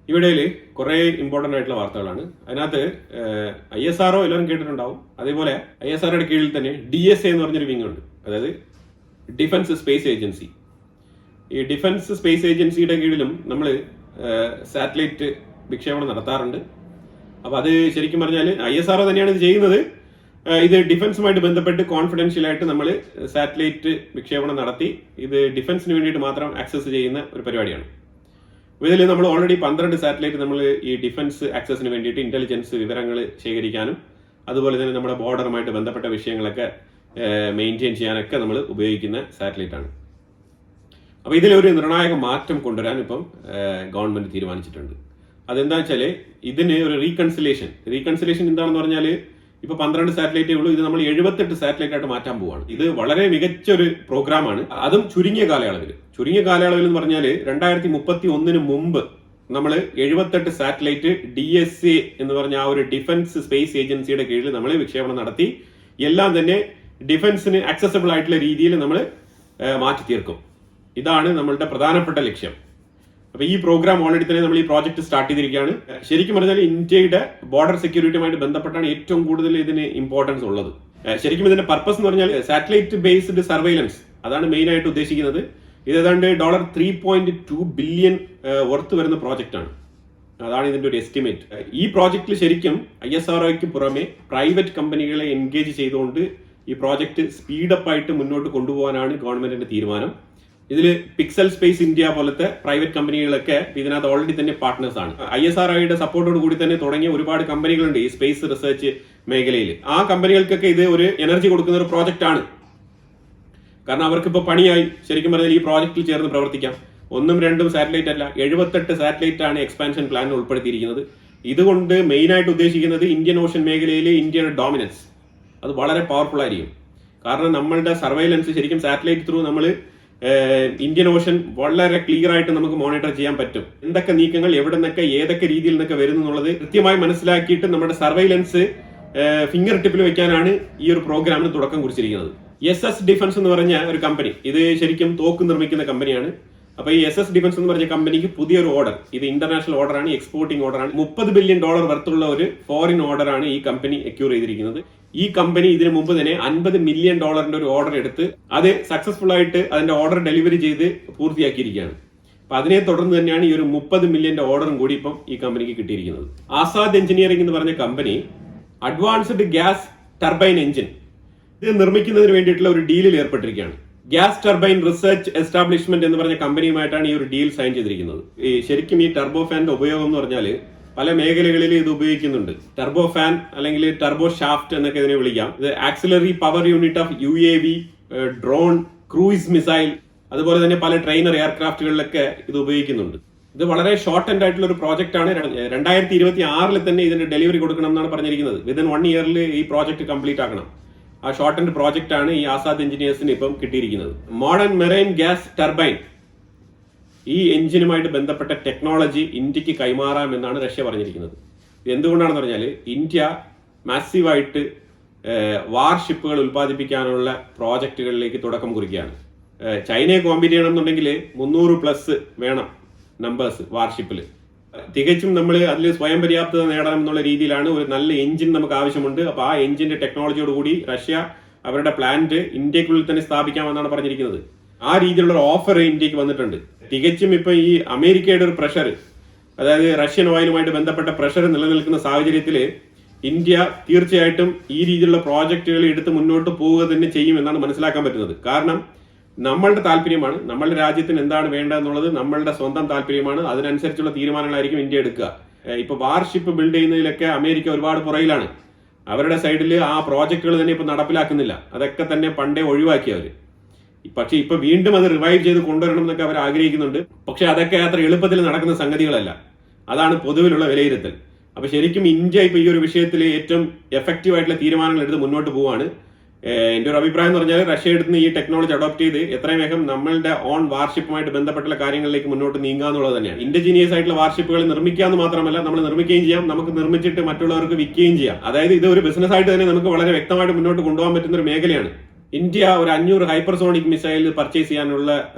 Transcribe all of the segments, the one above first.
ഇവിടെ കുറേ ഇമ്പോർട്ടൻ്റ് ആയിട്ടുള്ള വാർത്തകളാണ്. അതിനകത്ത് ISRO എല്ലാവരും കേട്ടിട്ടുണ്ടാവും. അതേപോലെ ISROയുടെ കീഴിൽ തന്നെ DSA എന്ന് പറഞ്ഞൊരു വിങ് ഉണ്ട്, അതായത് ഡിഫൻസ് സ്പേസ് ഏജൻസി. ഈ ഡിഫൻസ് സ്പേസ് ഏജൻസിയുടെ കീഴിലും നമ്മൾ സാറ്റലൈറ്റ് വിക്ഷേപണം നടത്താറുണ്ട്. അപ്പോൾ അത് ശരിക്കും പറഞ്ഞാൽ ISRO തന്നെയാണ് ഇത് ചെയ്യുന്നത്. ഇത് ഡിഫൻസുമായിട്ട് ബന്ധപ്പെട്ട് കോൺഫിഡൻഷ്യലായിട്ട് നമ്മൾ സാറ്റലൈറ്റ് വിക്ഷേപണം നടത്തി ഇത് ഡിഫൻസിന് വേണ്ടിയിട്ട് മാത്രം ആക്സസ് ചെയ്യുന്ന ഒരു പരിപാടിയാണ്. ഇതിൽ നമ്മൾ ഓൾറെഡി 12 സാറ്റലൈറ്റ് നമ്മൾ ഈ ഡിഫൻസ് ആക്സസിന് വേണ്ടിയിട്ട് ഇന്റലിജൻസ് വിവരങ്ങൾ ശേഖരിക്കാനും അതുപോലെ തന്നെ നമ്മുടെ ബോർഡറുമായിട്ട് ബന്ധപ്പെട്ട വിഷയങ്ങളൊക്കെ മെയിൻറ്റെയിൻ ചെയ്യാനൊക്കെ നമ്മൾ ഉപയോഗിക്കുന്ന സാറ്റലൈറ്റ് ആണ്. അപ്പോൾ ഇതിലൊരു നിർണായക മാറ്റം കൊണ്ടുവരാൻ ഇപ്പം ഗവൺമെന്റ് തീരുമാനിച്ചിട്ടുണ്ട്. അതെന്താ വെച്ചാൽ ഇതിന് ഒരു റീകൺസിലേഷൻ എന്താണെന്ന് പറഞ്ഞാൽ ഇപ്പൊ 12 സാറ്റലൈറ്റേ ഉള്ളൂ, ഇത് നമ്മൾ 78 സാറ്റലൈറ്റ് ആയിട്ട് മാറ്റാൻ പോവാണ്. ഇത് വളരെ മികച്ചൊരു പ്രോഗ്രാമാണ്, അതും ചുരുങ്ങിയ കാലയളവിൽ എന്ന് പറഞ്ഞാൽ 2031 മുമ്പ് നമ്മൾ 78 സാറ്റലൈറ്റ് DSA എന്ന് പറഞ്ഞ ആ ഒരു ഡിഫൻസ് സ്പേസ് ഏജൻസിയുടെ കീഴിൽ നമ്മൾ വിക്ഷേപണം നടത്തി എല്ലാം തന്നെ ഡിഫൻസിന് ആക്സസിബിൾ ആയിട്ടുള്ള രീതിയിൽ നമ്മൾ മാറ്റി തീർക്കും. ഇതാണ് നമ്മളുടെ പ്രധാനപ്പെട്ട ലക്ഷ്യം. അപ്പൊ ഈ പ്രോഗ്രാം ഓൾറെഡി തന്നെ നമ്മൾ ഈ പ്രോജക്ട് സ്റ്റാർട്ട് ചെയ്തിരിക്കുകയാണ്. ശരിക്കും പറഞ്ഞാൽ ഇന്ത്യയുടെ ബോർഡർ സെക്യൂരിറ്റിയുമായിട്ട് ബന്ധപ്പെട്ടാണ് ഏറ്റവും കൂടുതൽ ഇതിന് ഇമ്പോർട്ടൻസ് ഉള്ളത്. ശരിക്കും ഇതിന്റെ പർപ്പസ് എന്ന് പറഞ്ഞാൽ സാറ്റലൈറ്റ് ബേസ്ഡ് സർവൈലൻസ്, അതാണ് മെയിൻ ആയിട്ട് ഉദ്ദേശിക്കുന്നത്. ഇത് ഏതാണ്ട് $3.2 ബില്യൺ വർത്ത് വരുന്ന പ്രോജക്റ്റ് ആണ്. അതാണ് ഇതിന്റെ ഒരു എസ്റ്റിമേറ്റ്. ഈ പ്രോജക്റ്റിൽ ശരിക്കും ISROയ്ക്ക് പുറമെ പ്രൈവറ്റ് കമ്പനികളെ എൻഗേജ് ചെയ്തുകൊണ്ട് ഈ പ്രോജക്റ്റ് സ്പീഡപ്പ് ആയിട്ട് മുന്നോട്ട് കൊണ്ടുപോകാനാണ് ഗവൺമെന്റിന്റെ തീരുമാനം. ഇതിൽ പിക്സൽ സ്പേസ് ഇന്ത്യ പോലത്തെ പ്രൈവറ്റ് കമ്പനികളൊക്കെ ഇതിനകത്ത് ഓൾറെഡി തന്നെ പാർട്ട്നേഴ്സ് ആണ്. ISROയുടെ സപ്പോർട്ടോട് കൂടി തന്നെ തുടങ്ങിയ ഒരുപാട് കമ്പനികളുണ്ട് ഈ സ്പേസ് റിസർച്ച് മേഖലയിൽ. ആ കമ്പനികൾക്കൊക്കെ ഇത് ഒരു എനർജി കൊടുക്കുന്ന ഒരു പ്രോജക്റ്റ് ആണ്. കാരണം അവർക്ക് ഇപ്പോൾ പണിയായി ശരിക്കും പറഞ്ഞാൽ ഈ പ്രോജക്റ്റിൽ ചേർന്ന് പ്രവർത്തിക്കാം. 1ഉം 2ഉം സാറ്റലൈറ്റ് അല്ല, 78 സാറ്റലൈറ്റ് ആണ് എക്സ്പാൻഷൻ പ്ലാനിൽ ഉൾപ്പെടുത്തിയിരിക്കുന്നത്. ഇതുകൊണ്ട് മെയിൻ ആയിട്ട് ഉദ്ദേശിക്കുന്നത് ഇന്ത്യൻ ഓഷൻ മേഖലയിലെ ഇന്ത്യയുടെ ഡോമിനൻസ് അത് വളരെ പവർഫുൾ ആയിരിക്കും. കാരണം നമ്മളുടെ സർവൈലൻസ് ശരിക്കും സാറ്റലൈറ്റ് ത്രൂ നമ്മൾ ഇന്ത്യൻ ഓഷൻ വളരെ ക്ലിയർ ആയിട്ട് നമുക്ക് മോണിറ്റർ ചെയ്യാൻ പറ്റും. എന്തൊക്കെ നീക്കങ്ങൾ എവിടെ നിന്നൊക്കെ ഏതൊക്കെ രീതിയിൽ നിന്നൊക്കെ വരുന്നു എന്നുള്ളത് കൃത്യമായി മനസ്സിലാക്കിയിട്ട് നമ്മുടെ സർവൈലൻസ് ഫിംഗർ ടിപ്പിൽ വെക്കാനാണ് ഈ ഒരു പ്രോഗ്രാമിന് തുടക്കം കുറിച്ചിരിക്കുന്നത്. SS ഡിഫൻസ് എന്ന് പറഞ്ഞ ഒരു കമ്പനി, ഇത് ശരിക്കും തോക്ക് നിർമ്മിക്കുന്ന കമ്പനിയാണ്. അപ്പൊ ഈ SS ഡിഫൻസ് എന്ന് പറഞ്ഞ കമ്പനിക്ക് പുതിയൊരു ഓർഡർ, ഇത് ഇന്റർനാഷണൽ ഓർഡർ ആണ്, എക്സ്പോർട്ടിംഗ് ഓർഡർ ആണ്. $30 ബില്യൺ വർത്തുള്ള ഒരു ഫോറിൻ ഓർഡർ ആണ് ഈ കമ്പനി എക്യൂർ ചെയ്തിരിക്കുന്നത്. ഈ കമ്പനി ഇതിനു മുമ്പ് തന്നെ $50 മില്യൺ ഒരു ഓർഡർ എടുത്ത് അത് സക്സസ്ഫുൾ ആയിട്ട് അതിന്റെ ഓർഡർ ഡെലിവറി ചെയ്ത് പൂർത്തിയാക്കിയിരിക്കുകയാണ്. അപ്പൊ അതിനെ തുടർന്ന് തന്നെയാണ് ഈ ഒരു $30 മില്യൺ ഓർഡറും കൂടി ഇപ്പം ഈ കമ്പനിക്ക് കിട്ടിയിരിക്കുന്നത്. ആസാദ് എഞ്ചിനീയറിംഗ് എന്ന് പറഞ്ഞ company advanced gas turbine engine ഇത് നിർമ്മിക്കുന്നതിന് വേണ്ടിയിട്ടുള്ള ഒരു ഡീലിൽ ഏർപ്പെട്ടിരിക്കുകയാണ്. ഗ്യാസ് ടർബൈൻ റിസർച്ച് എസ്റ്റാബ്ലിഷ്മെന്റ് എന്ന് പറഞ്ഞ കമ്പനിയുമായിട്ടാണ് ഈ ഒരു ഡീൽ സൈൻ ചെയ്തിരിക്കുന്നത്. ശരിക്കും ഈ ടർബോ ഫാന്റെ ഉപയോഗം എന്ന് പറഞ്ഞാൽ പല മേഖലകളിൽ ഇത് ഉപയോഗിക്കുന്നുണ്ട്. ടർബോ ഫാൻ അല്ലെങ്കിൽ ടർബോ ഷാഫ്റ്റ് എന്നൊക്കെ ഇതിനെ വിളിക്കാം. ഇത് axillary power unit of UAV, drone, cruise missile, അതുപോലെ തന്നെ പല ട്രെയിനർ എയർക്രാഫ്റ്റുകളിലൊക്കെ ഇത് ഉപയോഗിക്കുന്നുണ്ട്. ഇത് വളരെ ഷോർട്ട് എൻഡ് ആയിട്ടുള്ള ഒരു പ്രോജക്റ്റ് ആണ്. 2026 തന്നെ ഇതിന്റെ ഡെലിവറി കൊടുക്കണം എന്നാണ് പറഞ്ഞിരിക്കുന്നത്. വിതിൻ 1 ഇയറിൽ ഈ പ്രോജക്റ്റ് കംപ്ലീറ്റ് ആക്കണം. ആ ഷോർട്ട് എൻഡ് പ്രോജക്റ്റ് ആണ് ഈ ആസാദ് എഞ്ചിനീയേഴ്സിന് ഇപ്പം കിട്ടിയിരിക്കുന്നത്. മോഡേൺ മെറൈൻ ഗ്യാസ് ടർബൈൻ ഈ എഞ്ചിനുമായിട്ട് ബന്ധപ്പെട്ട ടെക്നോളജി ഇന്ത്യക്ക് കൈമാറാമെന്നാണ് റഷ്യ പറഞ്ഞിരിക്കുന്നത്. എന്തുകൊണ്ടാണെന്ന് പറഞ്ഞാൽ ഇന്ത്യ മാസീവായിട്ട് വാർഷിപ്പുകൾ ഉൽപ്പാദിപ്പിക്കാനുള്ള പ്രോജക്റ്റുകളിലേക്ക് തുടക്കം കുറിക്കുകയാണ്. ചൈനയെ കോമ്പീറ്റ് ചെയ്യണമെന്നുണ്ടെങ്കിൽ 300+ വേണം നമ്പേഴ്സ് വാർഷിപ്പിൽ. തികച്ചും നമ്മൾ അതിൽ സ്വയം പര്യാപ്തത നേടണം എന്നുള്ള രീതിയിലാണ് ഒരു നല്ല എഞ്ചിൻ നമുക്ക് ആവശ്യമുണ്ട്. അപ്പോൾ ആ എഞ്ചിന്റെ ടെക്നോളജിയോടുകൂടി റഷ്യ അവരുടെ പ്ലാന്റ് ഇന്ത്യക്കുള്ളിൽ തന്നെ സ്ഥാപിക്കാമെന്നാണ് പറഞ്ഞിരിക്കുന്നത്. ആ രീതിയിലുള്ള ഓഫർ ഇന്ത്യക്ക് വന്നിട്ടുണ്ട്. തികച്ചും ഇപ്പൊ ഈ അമേരിക്കയുടെ ഒരു പ്രഷർ, അതായത് റഷ്യൻ ഓയിലുമായിട്ട് ബന്ധപ്പെട്ട പ്രഷർ നിലനിൽക്കുന്ന സാഹചര്യത്തിൽ ഇന്ത്യ തീർച്ചയായിട്ടും ഈ രീതിയിലുള്ള പ്രോജക്റ്റുകൾ എടുത്ത് മുന്നോട്ട് പോവുക തന്നെ ചെയ്യും എന്നാണ് മനസ്സിലാക്കാൻ പറ്റുന്നത്. കാരണം നമ്മളുടെ താല്പര്യമാണ്, നമ്മളുടെ രാജ്യത്തിന് എന്താണ് വേണ്ടതെന്നുള്ളത് നമ്മളുടെ സ്വന്തം താല്പര്യമാണ്. അതിനനുസരിച്ചുള്ള തീരുമാനങ്ങളായിരിക്കും ഇന്ത്യ എടുക്കുക. ഇപ്പൊ വാർഷിപ്പ് ബിൽഡ് ചെയ്യുന്നതിലൊക്കെ അമേരിക്ക ഒരുപാട് പുറകിലാണ്. അവരുടെ സൈഡിൽ ആ പ്രോജക്റ്റുകൾ തന്നെ ഇപ്പൊ നടപ്പിലാക്കുന്നില്ല. അതൊക്കെ തന്നെ പണ്ടേ ഒഴിവാക്കി അവര്. പക്ഷെ ഇപ്പൊ വീണ്ടും അത് റിവൈവ് ചെയ്ത് കൊണ്ടുവരണം എന്നൊക്കെ അവർ ആഗ്രഹിക്കുന്നുണ്ട്. പക്ഷെ അതൊക്കെ അത്ര എളുപ്പത്തിൽ നടക്കുന്ന സംഗതികളല്ല. അതാണ് പൊതുവിലുള്ള വിലയിരുത്തൽ. അപ്പൊ ശരിക്കും ഇന്ത്യ ഇപ്പൊ ഈ ഒരു വിഷയത്തിൽ ഏറ്റവും എഫക്റ്റീവ് ആയിട്ടുള്ള തീരുമാനങ്ങൾ എടുത്ത് മുന്നോട്ട് പോവാണ്. എന്റെ ഒരു അഭിപ്രായം എന്ന് പറഞ്ഞാൽ റഷ്യ എടുത്ത് ഈ ടെക്നോളജി അഡോപ്റ്റ് ചെയ്ത് എത്രയും വേഗം നമ്മളുടെ ഓൺ വാർഷിപ്പുമായിട്ട് ബന്ധപ്പെട്ടുള്ള കാര്യങ്ങളിലേക്ക് മുന്നോട്ട് നീങ്ങുക എന്നുള്ളത് തന്നെയാണ്. ഇൻഡിജീനിയസ് ആയിട്ടുള്ള വാർഷിപ്പുകൾ നിർമ്മിക്കാന്ന് മാത്രമല്ല, നമ്മൾ നിർമ്മിക്കുകയും ചെയ്യാം, നമുക്ക് നിർമ്മിച്ചിട്ട് മറ്റുള്ളവർക്ക് വിൽക്കുകയും ചെയ്യാം. അതായത് ഇത് ഒരു ബിസിനസ് ആയിട്ട് തന്നെ നമുക്ക് വളരെ വ്യക്തമായിട്ട് മുന്നോട്ട് കൊണ്ടുപോകാൻ പറ്റുന്ന ഒരു മേഖലയാണ്. ഇന്ത്യ ഒരു 500 ഹൈപ്പർസോണിക് മിസൈൽ പർച്ചേസ് ചെയ്യാനുള്ള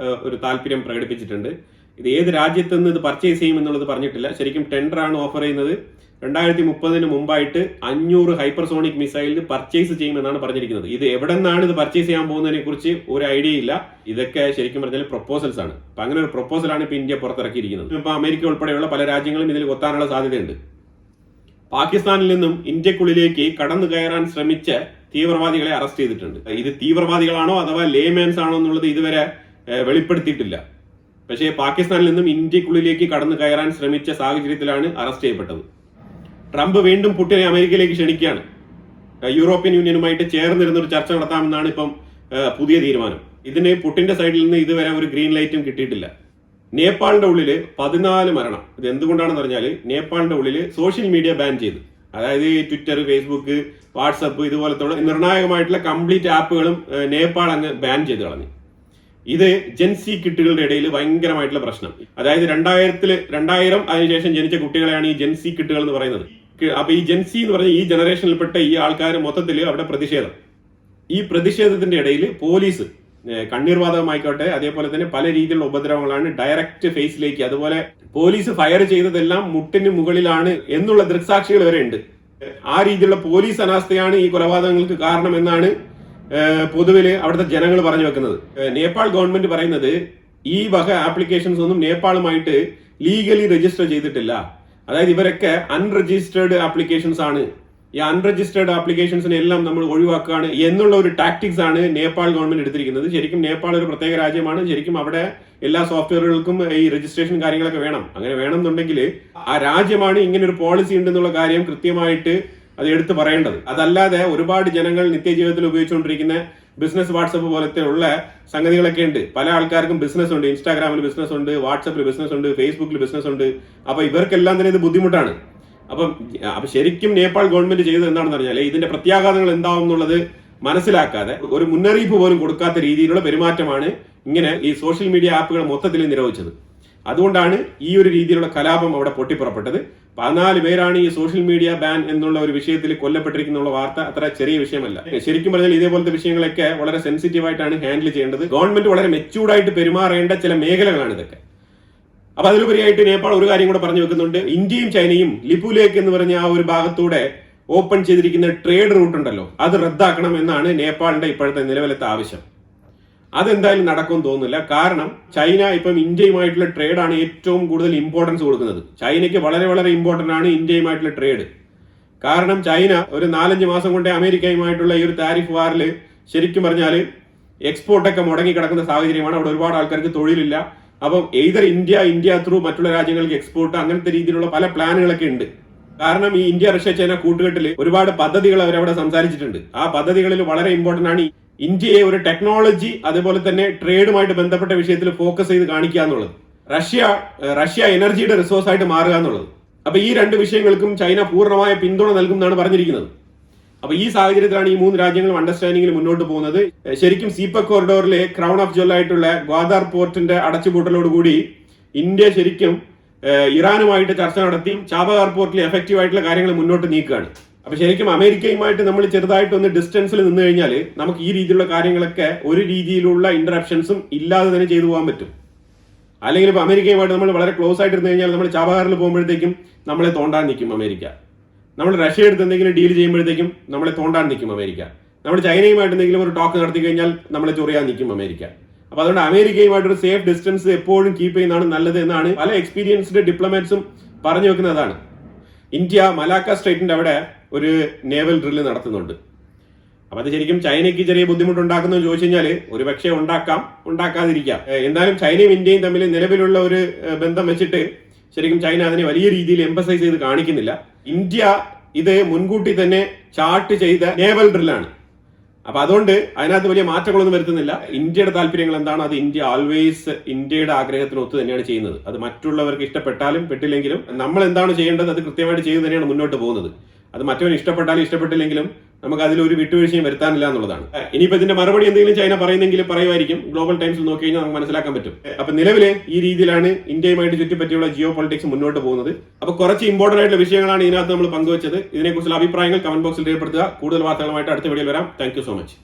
ഒരു താല്പര്യം പ്രകടിപ്പിച്ചിട്ടുണ്ട്. ഇത് ഏത് രാജ്യത്ത് നിന്ന് ഇത് പർച്ചേസ് ചെയ്യും എന്നുള്ളത് പറഞ്ഞിട്ടില്ല. ശരിക്കും ടെൻഡറാണ് ഓഫർ ചെയ്യുന്നത്. 2030 മുമ്പായിട്ട് 500 ഹൈപ്പർസോണിക് മിസൈൽ പർച്ചേസ് ചെയ്യുമെന്നാണ് പറഞ്ഞിരിക്കുന്നത്. ഇത് എവിടെ നിന്നാണ് ഇത് പർച്ചേസ് ചെയ്യാൻ പോകുന്നതിനെ കുറിച്ച് ഒരു ഐഡിയ ഇല്ല. ഇതൊക്കെ ശരിക്കും പറഞ്ഞാൽ പ്രൊപ്പോസൽസ് ആണ്. അപ്പൊ അങ്ങനെ ഒരു പ്രൊപ്പോസലാണ് ഇപ്പൊ ഇന്ത്യ പുറത്തിറക്കിയിരിക്കുന്നത്. ഇപ്പൊ അമേരിക്ക ഉൾപ്പെടെയുള്ള പല രാജ്യങ്ങളും ഇതിൽ കൊത്താനുള്ള സാധ്യതയുണ്ട്. പാകിസ്ഥാനിൽ നിന്നും ഇന്ത്യക്കുള്ളിലേക്ക് കടന്നു കയറാൻ ശ്രമിച്ച തീവ്രവാദികളെ അറസ്റ്റ് ചെയ്തിട്ടുണ്ട്. ഇത് തീവ്രവാദികളാണോ അഥവാ ലേമാൻസ് ആണോ എന്നുള്ളത് ഇതുവരെ വെളിപ്പെടുത്തിയിട്ടില്ല. പക്ഷേ പാകിസ്ഥാനിൽ നിന്നും ഇന്ത്യക്കുള്ളിലേക്ക് കടന്നു കയറാൻ ശ്രമിച്ച സാഹചര്യത്തിലാണ് അറസ്റ്റ് ചെയ്യപ്പെട്ടത്. ട്രംപ് വീണ്ടും പുടിനെ അമേരിക്കയിലേക്ക് ക്ഷണിക്കുകയാണ്. യൂറോപ്യൻ യൂണിയനുമായിട്ട് ചേർന്നിരുന്ന ഒരു ചർച്ച നടത്താമെന്നാണ് ഇപ്പം പുതിയ തീരുമാനം. ഇതിന് പുടിന്റെ സൈഡിൽ നിന്ന് ഇതുവരെ ഒരു ഗ്രീൻ ലൈറ്റും കിട്ടിയിട്ടില്ല. നേപ്പാളിന്റെ ഉള്ളിൽ 14 മരണം. ഇത് എന്തുകൊണ്ടാണെന്ന് പറഞ്ഞാൽ നേപ്പാളിന്റെ ഉള്ളിൽ സോഷ്യൽ മീഡിയ ബാൻ ചെയ്തു. അതായത് ട്വിറ്റർ, ഫേസ്ബുക്ക്, വാട്സപ്പ് ഇതുപോലത്തെ നിർണായകമായിട്ടുള്ള കംപ്ലീറ്റ് ആപ്പുകളും നേപ്പാൾ അങ്ങ് ബാൻ ചെയ്ത് കളഞ്ഞു. ഇത് ജെൻസി കിട്ടുകളുടെ ഇടയിൽ ഭയങ്കരമായിട്ടുള്ള പ്രശ്നം. അതായത് 2000 അതിനുശേഷം ജനിച്ച കുട്ടികളെയാണ് ഈ ജെൻസി കിട്ടുകൾ എന്ന് പറയുന്നത്. അപ്പൊ ഈ ജെൻസി എന്ന് പറഞ്ഞ ഈ ജനറേഷനിൽപ്പെട്ട ഈ ആൾക്കാർ മൊത്തത്തിൽ അവിടെ പ്രതിഷേധം. ഈ പ്രതിഷേധത്തിന്റെ ഇടയിൽ പോലീസ് കണ്ണീർവാതകമായിക്കോട്ടെ അതേപോലെ തന്നെ പല രീതിയിലുള്ള ഉപദ്രവങ്ങളാണ് ഡയറക്റ്റ് ഫേസിലേക്ക്. അതുപോലെ പോലീസ് ഫയർ ചെയ്തതെല്ലാം മുട്ടിന് മുകളിലാണ് എന്നുള്ള ദൃക്സാക്ഷികൾ വരെ ഉണ്ട്. ആ രീതിയിലുള്ള പോലീസ് അനാസ്ഥയാണ് ഈ കൊലപാതകങ്ങൾക്ക് കാരണം എന്നാണ് പൊതുവില് അവിടുത്തെ ജനങ്ങൾ പറഞ്ഞു വെക്കുന്നത്. നേപ്പാൾ ഗവൺമെന്റ് പറയുന്നത് ഈ വക ആപ്ലിക്കേഷൻസ് ഒന്നും നേപ്പാളുമായിട്ട് ലീഗലി രജിസ്റ്റർ ചെയ്തിട്ടില്ല. അതായത് ഇവരൊക്കെ അൺരജിസ്റ്റേർഡ് ആപ്ലിക്കേഷൻസ് ആണ്. ഈ അൺരജിസ്റ്റേർഡ് ആപ്ലിക്കേഷൻസിനെ എല്ലാം നമ്മൾ ഒഴിവാക്കുകയാണ് എന്നുള്ള ഒരു ടാക്ടിക്സ് ആണ് നേപ്പാൾ ഗവൺമെന്റ് എടുത്തിരിക്കുന്നത്. ശരിക്കും നേപ്പാൾ ഒരു പ്രത്യേക രാജ്യമാണ്. ശരിക്കും അവിടെ എല്ലാ സോഫ്റ്റ്വെയറുകൾക്കും ഈ രജിസ്ട്രേഷൻ കാര്യങ്ങളൊക്കെ വേണം. അങ്ങനെ വേണമെന്നുണ്ടെങ്കിൽ ആ രാജ്യമാണ് ഇങ്ങനെ ഒരു പോളിസി ഉണ്ടെന്നുള്ള കാര്യം കൃത്യമായിട്ട് അത് എടുത്തു പറയേണ്ടത്. അതല്ലാതെ ഒരുപാട് ജനങ്ങൾ നിത്യജീവിതത്തിൽ ഉപയോഗിച്ചുകൊണ്ടിരിക്കുന്ന ബിസിനസ് വാട്സപ്പ് പോലത്തെ ഉള്ള സംഗതികളൊക്കെ ഉണ്ട്. പല ആൾക്കാർക്കും ബിസിനസ് ഉണ്ട്. ഇൻസ്റ്റാഗ്രാമിൽ ബിസിനസ് ഉണ്ട്, വാട്സപ്പിൽ ബിസിനസ് ഉണ്ട്, ഫേസ്ബുക്കിൽ ബിസിനസ് ഉണ്ട്. അപ്പൊ ഇവർക്കെല്ലാം തന്നെ ഇത് ബുദ്ധിമുട്ടാണ്. അപ്പൊ ശരിക്കും നേപ്പാൾ ഗവൺമെന്റ് ചെയ്തത് എന്താണെന്ന് പറഞ്ഞാൽ ഇതിന്റെ പ്രത്യാഘാതങ്ങൾ എന്താവും എന്നുള്ളത് മനസ്സിലാക്കാതെ ഒരു മുന്നറിയിപ്പ് പോലും കൊടുക്കാത്ത രീതിയിലുള്ള പെരുമാറ്റമാണ് ഇങ്ങനെ ഈ സോഷ്യൽ മീഡിയ ആപ്പുകൾ മൊത്തത്തിൽ നിരോധിച്ചത്. അതുകൊണ്ടാണ് ഈ ഒരു രീതിയിലുള്ള കലാപം അവിടെ പൊട്ടിപ്പുറപ്പെട്ടത്. 14 പേരാണ് ഈ സോഷ്യൽ മീഡിയ ബാൻ എന്നുള്ള ഒരു വിഷയത്തിൽ കൊല്ലപ്പെട്ടിരിക്കുന്ന വാർത്ത അത്ര ചെറിയ വിഷയമല്ല. ശരിക്കും പറഞ്ഞാൽ ഇതേപോലത്തെ വിഷയങ്ങളൊക്കെ വളരെ സെൻസിറ്റീവ് ആയിട്ടാണ് ഹാൻഡിൽ ചെയ്യേണ്ടത്. ഗവൺമെന്റ് വളരെ മെച്ചൂർഡായിട്ട് പെരുമാറേണ്ട ചില മേഖലകളാണ് ഇതൊക്കെ. അപ്പൊ അതിലുപരിയായിട്ട് നേപ്പാൾ ഒരു കാര്യം കൂടെ പറഞ്ഞു വെക്കുന്നുണ്ട്. ഇന്ത്യയും ചൈനയും ലിപുലേക്ക് എന്ന് പറഞ്ഞ ആ ഒരു ഭാഗത്തൂടെ ഓപ്പൺ ചെയ്തിരിക്കുന്ന ട്രേഡ് റൂട്ട് ഉണ്ടല്ലോ, അത് റദ്ദാക്കണം എന്നാണ് നേപ്പാളിന്റെ ഇപ്പോഴത്തെ നിലവിലത്തെ ആവശ്യം. അതെന്തായാലും നടക്കുമെന്ന് തോന്നുന്നില്ല. കാരണം ചൈന ഇപ്പം ഇന്ത്യയുമായിട്ടുള്ള ട്രേഡാണ് ഏറ്റവും കൂടുതൽ ഇമ്പോർട്ടൻസ് കൊടുക്കുന്നത്. ചൈനയ്ക്ക് വളരെ വളരെ ഇമ്പോർട്ടന്റ് ആണ് ഇന്ത്യയുമായിട്ടുള്ള ട്രേഡ്. കാരണം ചൈന ഒരു 4-5 മാസം കൊണ്ട് അമേരിക്കയുമായിട്ടുള്ള ഈ ഒരു താരിഫ് വാറിൽ ശരിക്കും പറഞ്ഞാൽ എക്സ്പോർട്ടൊക്കെ മുടങ്ങി കിടക്കുന്ന സാഹചര്യമാണ്. അവിടെ ഒരുപാട് ആൾക്കാർക്ക് തൊഴിലില്ല. അപ്പം എയ്തർ ഇന്ത്യ ത്രൂ മറ്റുള്ള രാജ്യങ്ങൾക്ക് എക്സ്പോർട്ട്, അങ്ങനത്തെ രീതിയിലുള്ള പല പ്ലാനുകളൊക്കെ ഉണ്ട്. കാരണം ഈ ഇന്ത്യ റഷ്യ ചൈന കൂട്ടുകെട്ടിൽ ഒരുപാട് പദ്ധതികൾ അവരവിടെ സംസാരിച്ചിട്ടുണ്ട്. ആ പദ്ധതികളിൽ വളരെ ഇമ്പോർട്ടന്റ് ആണ് ഇന്ത്യയെ ഒരു ടെക്നോളജി അതുപോലെ തന്നെ ട്രേഡുമായിട്ട് ബന്ധപ്പെട്ട വിഷയത്തിൽ ഫോക്കസ് ചെയ്ത് കാണിക്കുക എന്നുള്ളത്. റഷ്യ എനർജിയുടെ റിസോഴ്സ് ആയിട്ട് മാറുക എന്നുള്ളത്. അപ്പൊ ഈ 2 വിഷയങ്ങൾക്കും ചൈന പൂർണ്ണമായ പിന്തുണ നൽകും എന്നാണ് പറഞ്ഞിരിക്കുന്നത്. അപ്പൊ ഈ സാഹചര്യത്തിലാണ് ഈ 3 രാജ്യങ്ങളും അണ്ടർസ്റ്റാൻഡിംഗിൽ മുന്നോട്ട് പോകുന്നത്. ശരിക്കും സീപക് കോറിഡോറിലെ ക്രൗൺ ഓഫ് ജ്വൽ ആയിട്ടുള്ള ഗ്വാദാർ പോർട്ടിന്റെ അടച്ചുപൂട്ടലോടുകൂടി ഇന്ത്യ ശരിക്കും ഇറാനുമായിട്ട് ചർച്ച നടത്തി ചാബഹാർ പോർട്ടിൽ എഫക്റ്റീവ് ആയിട്ടുള്ള കാര്യങ്ങൾ മുന്നോട്ട് നീക്കുകയാണ്. അപ്പൊ ശരിക്കും അമേരിക്കയുമായിട്ട് നമ്മൾ ചെറുതായിട്ടൊന്ന് ഡിസ്റ്റൻസിൽ നിന്ന് കഴിഞ്ഞാൽ നമുക്ക് ഈ രീതിയിലുള്ള കാര്യങ്ങളൊക്കെ ഒരു രീതിയിലുള്ള ഇന്ററപ്ഷൻസും ഇല്ലാതെ തന്നെ ചെയ്തു പോകാൻ പറ്റും. അല്ലെങ്കിൽ ഇപ്പൊ അമേരിക്കയുമായിട്ട് നമ്മൾ വളരെ ക്ലോസ് ആയിട്ട് ഇരുന്ന് കഴിഞ്ഞാൽ നമ്മൾ ചാബഹാറിൽ പോകുമ്പോഴത്തേക്കും നമ്മളെ തോണ്ടാൻ നിൽക്കും അമേരിക്ക. നമ്മൾ റഷ്യ എടുത്ത് എന്തെങ്കിലും ഡീൽ ചെയ്യുമ്പോഴത്തേക്കും നമ്മളെ തോണ്ടാൻ നിൽക്കും അമേരിക്ക. നമ്മൾ ചൈനയുമായിട്ട് എന്തെങ്കിലും ഒരു ടോക്ക് നടത്തി കഴിഞ്ഞാൽ നമ്മളെ ചൊറിയാൻ നിൽക്കും അമേരിക്ക. അപ്പൊ അതുകൊണ്ട് അമേരിക്കയുമായിട്ട് ഒരു സേഫ് ഡിസ്റ്റൻസ് എപ്പോഴും കീപ്പ് ചെയ്യുന്നതാണ് നല്ലത് എന്നാണ് പല എക്സ്പീരിയൻസ്ഡ് ഡിപ്ലോമാറ്റ്സും പറഞ്ഞു വെക്കുന്നതാണ്. ഇന്ത്യ മലാക്ക സ്ട്രേറ്റിന്റെ അവിടെ ഒരു നേവൽ ഡ്രില്ല് നടത്തുന്നുണ്ട്. അപ്പൊ അത് ശരിക്കും ചൈനയ്ക്ക് ചെറിയ ബുദ്ധിമുട്ടുണ്ടാക്കുന്നു ചോദിച്ചു കഴിഞ്ഞാൽ ഒരു പക്ഷേ ഉണ്ടാക്കാതിരിക്കാം. എന്നാലും ചൈനയും ഇന്ത്യയും തമ്മിൽ നിലവിലുള്ള ഒരു ബന്ധം വെച്ചിട്ട് ശരിക്കും ചൈന അതിനെ വലിയ രീതിയിൽ എംഫസൈസ് ചെയ്ത് കാണിക്കുന്നില്ല. ഇന്ത്യ ഇത് മുൻകൂട്ടി തന്നെ ചാർട്ട് ചെയ്ത നേവൽ ഡ്രില്ലാണ്. അപ്പൊ അതുകൊണ്ട് അതിനകത്ത് വലിയ മാറ്റങ്ങളൊന്നും വരുത്തുന്നില്ല. ഇന്ത്യയുടെ താല്പര്യങ്ങൾ എന്താണ് അത് ഇന്ത്യ ആൾവേസ് ഇന്ത്യയുടെ ആഗ്രഹത്തിന് ഒത്തു തന്നെയാണ് ചെയ്യുന്നത്. അത് മറ്റുള്ളവർക്ക് ഇഷ്ടപ്പെട്ടാലും പെട്ടില്ലെങ്കിലും നമ്മൾ എന്താണ് ചെയ്യേണ്ടത് അത് കൃത്യമായിട്ട് ചെയ്ത് തന്നെയാണ് മുന്നോട്ട് പോകുന്നത്. അത് മറ്റവന് ഇഷ്ടപ്പെട്ടാലും ഇഷ്ടപ്പെട്ടില്ലെങ്കിലും നമുക്ക് അതിലൊരു വിട്ടുവീഴ്ചയും വരുത്താനില്ല എന്നുള്ളതാണ്. ഇനിയിപ്പോ ഇതിന്റെ മറുപടി എന്തെങ്കിലും ചൈന പറയുന്നെങ്കിൽ പറയുമായിരിക്കും. ഗ്ലോബൽ ടൈംസിൽ നോക്കി കഴിഞ്ഞാൽ നമുക്ക് മനസ്സിലാക്കാൻ പറ്റും. അപ്പൊ നിലവിലെ ഈ രീതിയിലാണ് ഇന്ത്യയുമായിട്ട് ചുറ്റിപ്പറ്റിയുള്ള ജിയോ പൊളിറ്റിക്സ് മുന്നോട്ട് പോകുന്നത്. അപ്പൊ കുറച്ച് ഇമ്പോർട്ടന്റ് ആയിട്ടുള്ള വിഷയങ്ങളാണ് ഇതിനകത്ത് നമ്മൾ പങ്കുവച്ചത്. ഇതിനെക്കുറിച്ചുള്ള അഭിപ്രായങ്ങൾ കമന്റ് ബോക്സിൽ രേഖപ്പെടുത്തുക. കൂടുതൽ വാർത്തകളുമായിട്ട് അടുത്ത വീഡിയോയിൽ വരാം. Thank you so much.